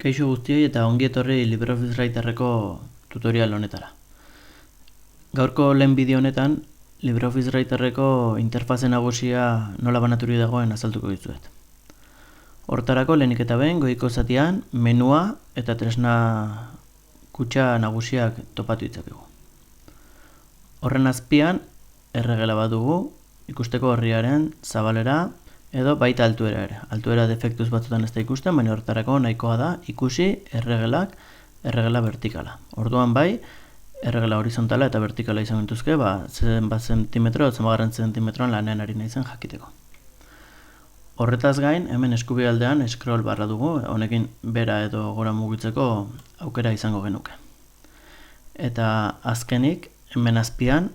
Kaixo guztioi eta ongi etorri LibreOffice Writerreko tutorial honetara. Gaurko lehen bideo honetan, LibreOffice Writerreko interfaze nagusia nola banaturik dagoen azaltuko dizuet. Hortarako lehenik eta behin goiko zatian menua eta tresna kutxa nagusiak topatu ditzakegu. Horren azpian erregela bat dugu ikusteko orriaren zabalera edo baita altuera ere. Altuera defektuz batzutan ez da ikusten, baina hortarako nahikoa da ikusi erregela vertikala. Orduan bai, erregela horizontala eta vertikala izan gintuzke, zenbat zentimetro, zenbagarren zentimetroan lanean ari naizen jakiteko. Horretaz gain, hemen eskubialdean scroll barra dugu, honekin bera edo gora mugitzeko aukera izango genuke. Eta azkenik, hemen azpian,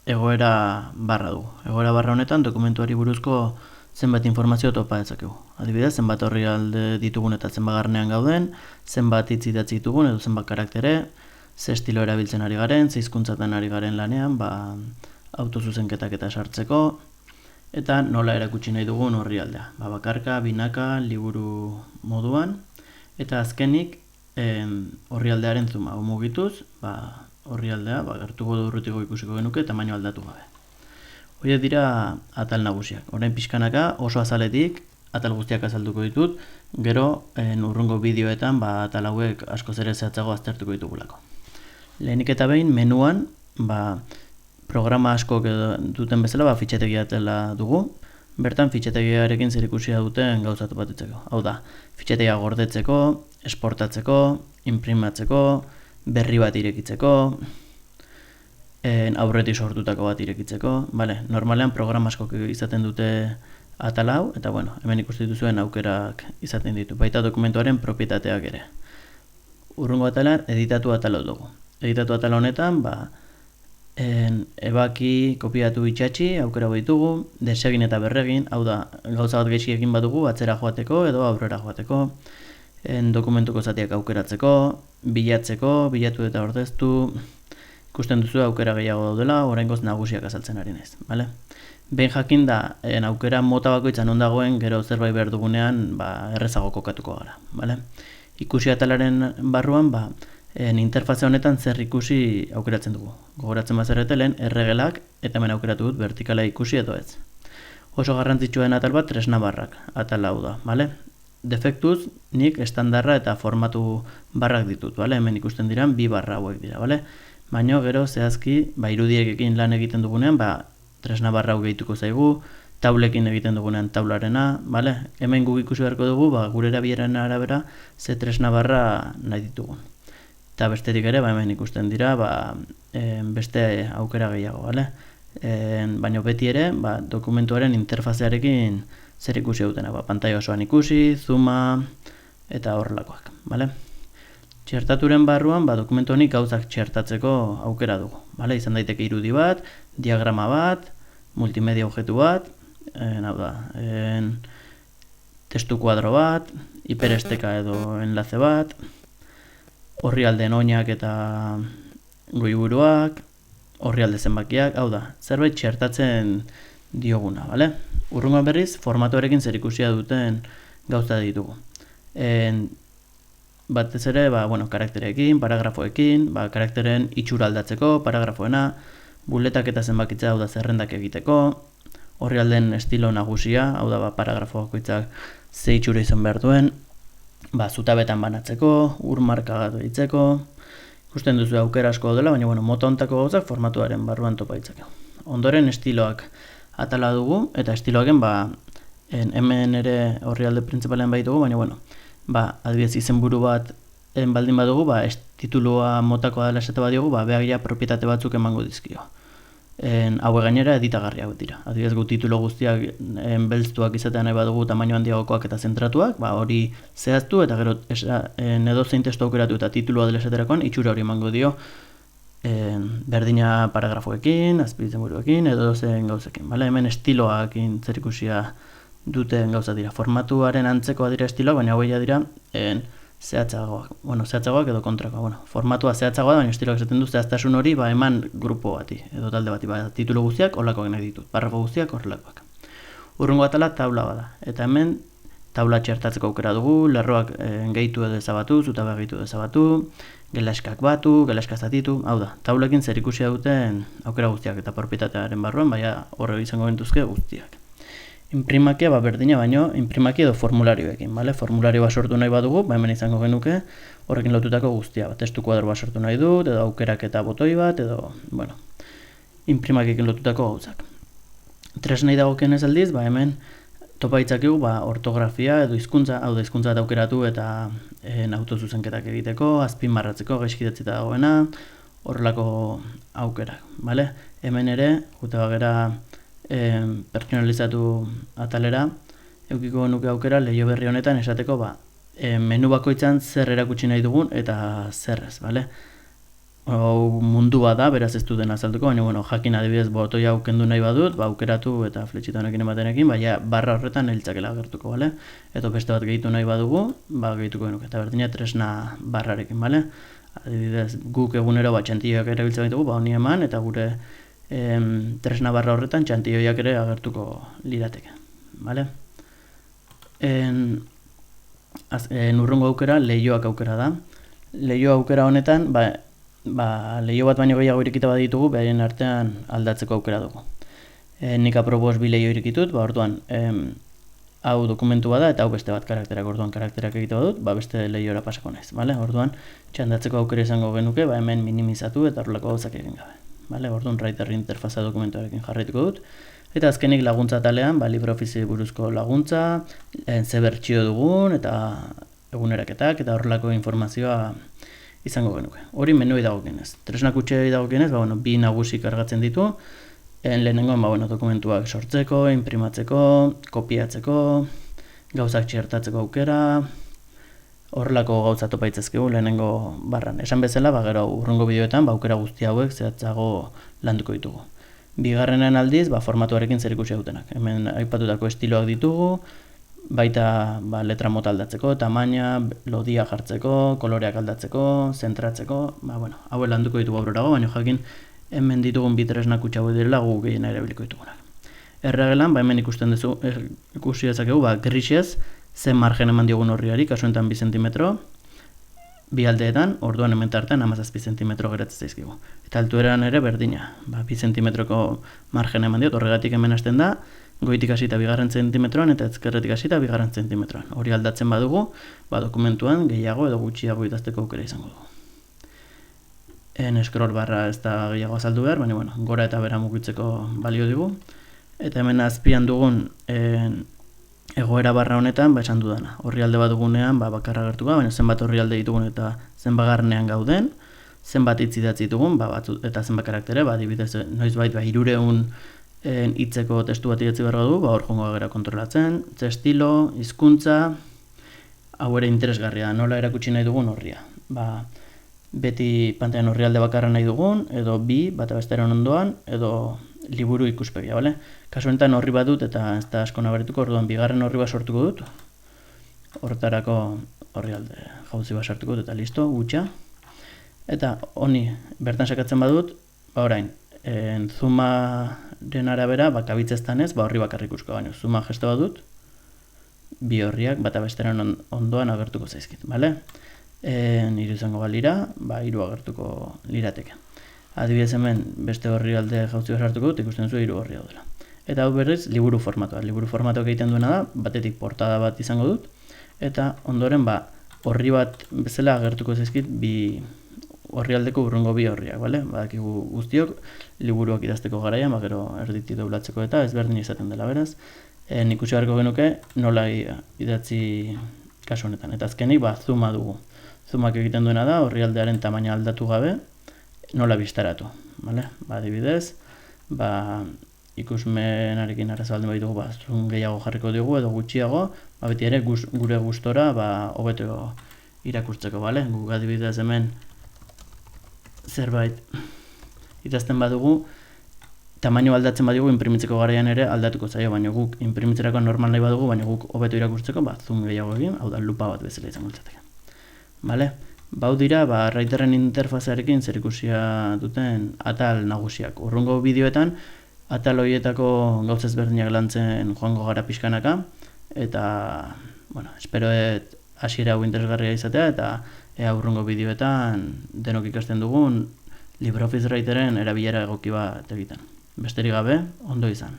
egoera barra dugu. Egoera barra honetan dokumentuari buruzko zenbat informazio topa dezakegu. Adibidez, zenbat orrialde ditugun eta zenbagarnean gauden, zenbat hitz idatzi ditugun edo zenbat karaktere, ze estilo erabiltzen ari garen, ze hizkuntzatan ari garen lanean, autozuzenketak eta sartzeko, eta nola erakutsi nahi dugun orrialdea. Bakarka, binaka, liburu moduan, eta azkenik orrialdearen zuma. Mugituz, orrialdea gertuko durrutiko ikusiko genuke tamaino aldatu gabe. Horiek dira atal nagusiak. Orain pixkanaka oso azaletik atal guztiak azalduko ditut, gero urrungo bideoetan atal hauek askoz ere zehatzago aztertuko ditugulako. Lehenik eta behin menuan programa asko duten bezala fitxategia atela dugu. Bertan fitxategiarekin zerikusia duten gauzatu bat ditzeko. Hau da, fitxategia gordetzeko, esportatzeko, imprimatzeko, berri bat irekitzeko, aurretik sortutako bat irekitzeko. Normalean programa asko izaten dute atal hau, eta hemen ikusten dituzuen aukerak izaten ditu. Baita dokumentuaren propietateak ere. Urrungo atalan editatu atal dugu. Editatu atal honetan, ebaki, kopiatu itxatxi, aukera ditugu, desegin eta berregin, hau da, gauza bat gehiekin badugu, atzera joateko edo aurrera joateko, dokumentuko zatiak aukeratzeko, bilatu eta ordeztu, ikusten duzu aukera gehiago daudela, oraingoz nagusiak azaltzen ari naiz, bale? Behin jakin da, aukera mota bakoitzan non dagoen, gero zerbait behar dugunean, errezago kokatuko gara, bale? Ikusi atalaren barruan, interfaze honetan zer ikusi aukeratzen dugu. Gogoratzen bazarete lehen, erregelak, eta hemen aukeratu dut vertikala ikusi edo ez. Oso garrantzitsuen atal bat tresna barrak, atal hau da, bale? Defektuz, nik estandarra eta formatu barrak ditut, bale? Hemen ikusten diran, 2 barra hauek dira, bale? Baina gero zehazki, irudiekin lan egiten dugunean, tresna barra hau gehituko zaigu, taulekin egiten dugunean taularena, bale? Hemen guk ikusi beharko dugu, gure erabileren arabera, ze tresna barra nahi ditugun. Eta bestetik ere, hemen ikusten dira, beste aukera gehiago, bale? Baina beti ere, dokumentuaren interfazearekin zer ikusi dutena, pantaila osoan ikusi, zooma, eta horrelakoak, bale? Txertaturen barruan, dokumentu honik gauzak txertatzeko aukera dugu. Izan daiteke irudi bat, diagrama bat, multimedia objektu bat, testu kuadro bat, hiperesteka edo enlace bat, orrialdeen oinak eta goiburuak, orrialde zenbakiak, hau da, zerbait txertatzen dioguna, bale? Urrungoan berriz, formatuarekin zerikusia duten gauza ditugu. Batez ere, karakterekin, paragrafoekin, karakteren itxura aldatzeko, paragrafoena, buletak eta zenbakitza, hau da, zerrendak egiteko, orrialdeen estilo nagusia, hau da, paragrafo bakoitzak ze itxura izan behar duen, zutabetan banatzeko, marka ditzeko, ikusten duzu aukera asko dela, baina mota hontako gauzak formatuaren barruan topa ditzakegu. Ondoren estiloak atala dugu, eta estiloaken hemen ere orrialde printzipalean baitugu, baina adibidez izenburu bat baldin badugu, titulua motako dela esate badiogu, behagia propietate batzuk emango dizkio. Haue gainera editagarriak dira. Adibidez gu titulo guztiak belztuak izatea nahi badugu tamaino handiagokoak eta zentratuak, hori zehaztu eta gero edozein testu aukeratu eta titulua dela esaterakoan itxura hori emango dio berdina paragrafoekin, azpizenburuekin edo zen gauzekin. Hemen estiloakin zerikusia duten gauza dira. Formatuaren antzekoa dira estiloak, baina haueia dira zehatzagoak edo kontrakoa. Formatua zehatzagoa da, baina estiloak esaten du zehaztasun hori eman grupo bati edo talde bati. Titulu guztiak horrelakoak nahi ditut, parrafo guztiak horrelakoak. Urrungo atala taula bada. Eta hemen taula txertatzeko aukera dugu, lerroak gehitu edo ezabatu, zutabe gehitu edo ezabatu, gelaskak batu, gelaska zatitu, hau da, taulekin zer ikusia duten aukera guztiak eta propietatearen barruan, baina horre izango gentuzke guztiak. Inprimakia berdina baino, inprimakia edo formularioekin, bale? Formulario bat sortu nahi badugu, hemen izango genuke horrekin lotutako guztia, testu kuadro bat sortu nahi dut, edo aukerak eta botoi bat, edo, bueno, inprimakiekin lotutako gauzak. Tresnei dagokionez aldiz, hemen topa ditzakegu ortografia edo hizkuntza, hau da hizkuntza bat aukeratu eta autozuzenketak egiteko, azpimarratzeko gaizkidatzita dagoena, horrelako aukerak, bale? Hemen ere, jute bagera pertsonalizatu atalera, eukiko nuke aukera lehio berri honetan esateko menu bakoitzan zer erakutsi nahi dugun eta zer ez, bale? Mundu bat da, beraz ez duten azalduko, baina jakin adibidez botoi hau kendu nahi badut, aukeratu eta fletxita honekin ematenekin, baina barra horretan hiltzakela agertuko, bale? Edo beste bat gehitu nahi badugu, gehituko genuke, eta berdina tresna barrarekin, bale? Adibidez, guk egunero txantioiak erabiltzen ditugu, honi eman, eta gure tresna barra horretan txantioiak ere agertuko lirateke, bale? Urrungo aukera, lehioak aukera da. Lehio aukera honetan, lehio bat baino gehiago irikita bat ditugu, behaien artean aldatzeko aukera dugu. Nik aprobos bi lehio irikitut, orduan, hau dokumentu bada eta hau beste bat karakterak, orduan karakterak egite badut, beste lehiora pasako naiz, bale? Orduan, txandatzeko aukera izango genuke, hemen minimizatu eta horrelako gauzak egin gabe. Orduan, Writer interfaza dokumentuarekin jarraituko dut. Eta azkenik laguntza talean, LibreOffice buruzko laguntza, ze bertsio dugun, eta eguneraketak, eta horrelako informazioa izango genuke. Hori menuei dagokienez. Tresna kutxeei dagokienez, bi nagusi kargatzen ditu, lehenengo dokumentuak sortzeko, inprimatzeko, kopiatzeko, gauzak txertatzeko aukera, horrelako gauza topa itzazkegu lehenengo barran. Esan bezala, gero urrungo bideoetan, aukera guzti hauek zehatzago landuko ditugu. Bigarrenean aldiz, formatuarekin zer ikusi dutenak. Hemen aipatutako estiloak ditugu, baita letra mota aldatzeko, tamaina, lodia jartzeko, koloreak aldatzeko, zentratzeko, hau landuko ditugu aurrerago, baina jakin hemen ditugun bi tresna kutxa hauek direla gu gehien erabiliko ditugunak. Erregelan, hemen ikusten duzu, ikusi dezakegu, grisez, zen margen eman diogun horriari, kasu enten 2 zentimetro, bi aldeetan, orduan hemen tartean 17 zentimetro geratzen zaizkigu. Eta altueran ere berdina, 2 zentimetroko margen eman diot, horregatik hemen hasten da, goitik hasita 2 zentimetroan eta ezkerretik hasita 2 zentimetroan. Hori aldatzen badugu, dokumentuan gehiago edo gutxiago idazteko aukera izango dugu. Scroll barra ez da gehiago azaldu behar, baina gora eta bera mugitzeko balio digu. Eta hemen azpian dugun egoera barra honetan, esan dudana. Orrialde bat dugunean, bakarra gertuko, baina zenbat orrialde ditugun eta zenbagarnean gauden, zenbat hitz idatzi ditugun, eta zenbat karaktere, adibidez, noizbait 300 hitzeko testu bat idatzi behar du, hor jongo gara kontrolatzen, ze estilo, hizkuntza, hau ere interesgarria, nola erakutsi nahi dugun horria. Beti pantailan orrialde bakarra nahi dugun, edo bi, bata bestaren ondoan, edo liburu ikuspegia, bale? Kasu honetan horri bat dut eta ez da asko nabarituko, orduan bigarren horri bat sortuko dut. Horretarako orrialde jauzi bat sortuko dut eta listo, gutxa. Eta honi bertan sakatzen badut, orain, zoomaren arabera, kabitzeztan ez, horri bakarrik ikusko, baina zooma gesto bat dut, bi horriak bata bestaren ondoan agertuko zaizkit, bale? Hiru izango balira, hiru agertuko lirateke. Adibidez hemen beste orrialde jauzi bat sartuko dut, ikusten zu hiru orria dela. Eta hau berriz, liburu formatoa. Liburu formatoak egiten duena da, batetik portada bat izango dut, eta ondoren orri bat bezala agertuko zaizkit bi orrialdeko urrungo bi horriak, bale? Badakigu guztiok, liburuak idazteko garaian, gero erditi doblatzeko eta ezberdin izaten dela, beraz. Ikusi beharko genuke nola idatzi kasu honetan. Eta azkenik, zooma dugu. Zoomak egiten duena da, orrialdearen tamaina aldatu gabe, nola biztaratu, bale? Adibidez, ikusmenarekin arazo baldin baditugu, zoom gehiago jarriko dugu edo gutxiago, beti ere gure gustora hobeto irakurtzeko, bale? Guk adibidez hemen zerbait idazten badugu, tamaino aldatzen badugu, inprimitzeko garaian ere aldatuko zaio, baina guk inprimitzerako normal nahi badugu, baina guk hobeto irakurtzeko, zoom gehiago egin, hau da lupa bat bezala izango litzateke. Bale? Bau dira, Writerren interfazearekin zerikusia duten atal nagusiak. Urrungo bideoetan, atal horietako gauza ezberdinak lantzen joango gara pixkanaka, eta espero hasiera hau interesgarria izatea eta ea hurrengo bideoetan denok ikasten dugun LibreOffice Writeren erabilera egoki bat egiten. Besterik gabe, ondo izan.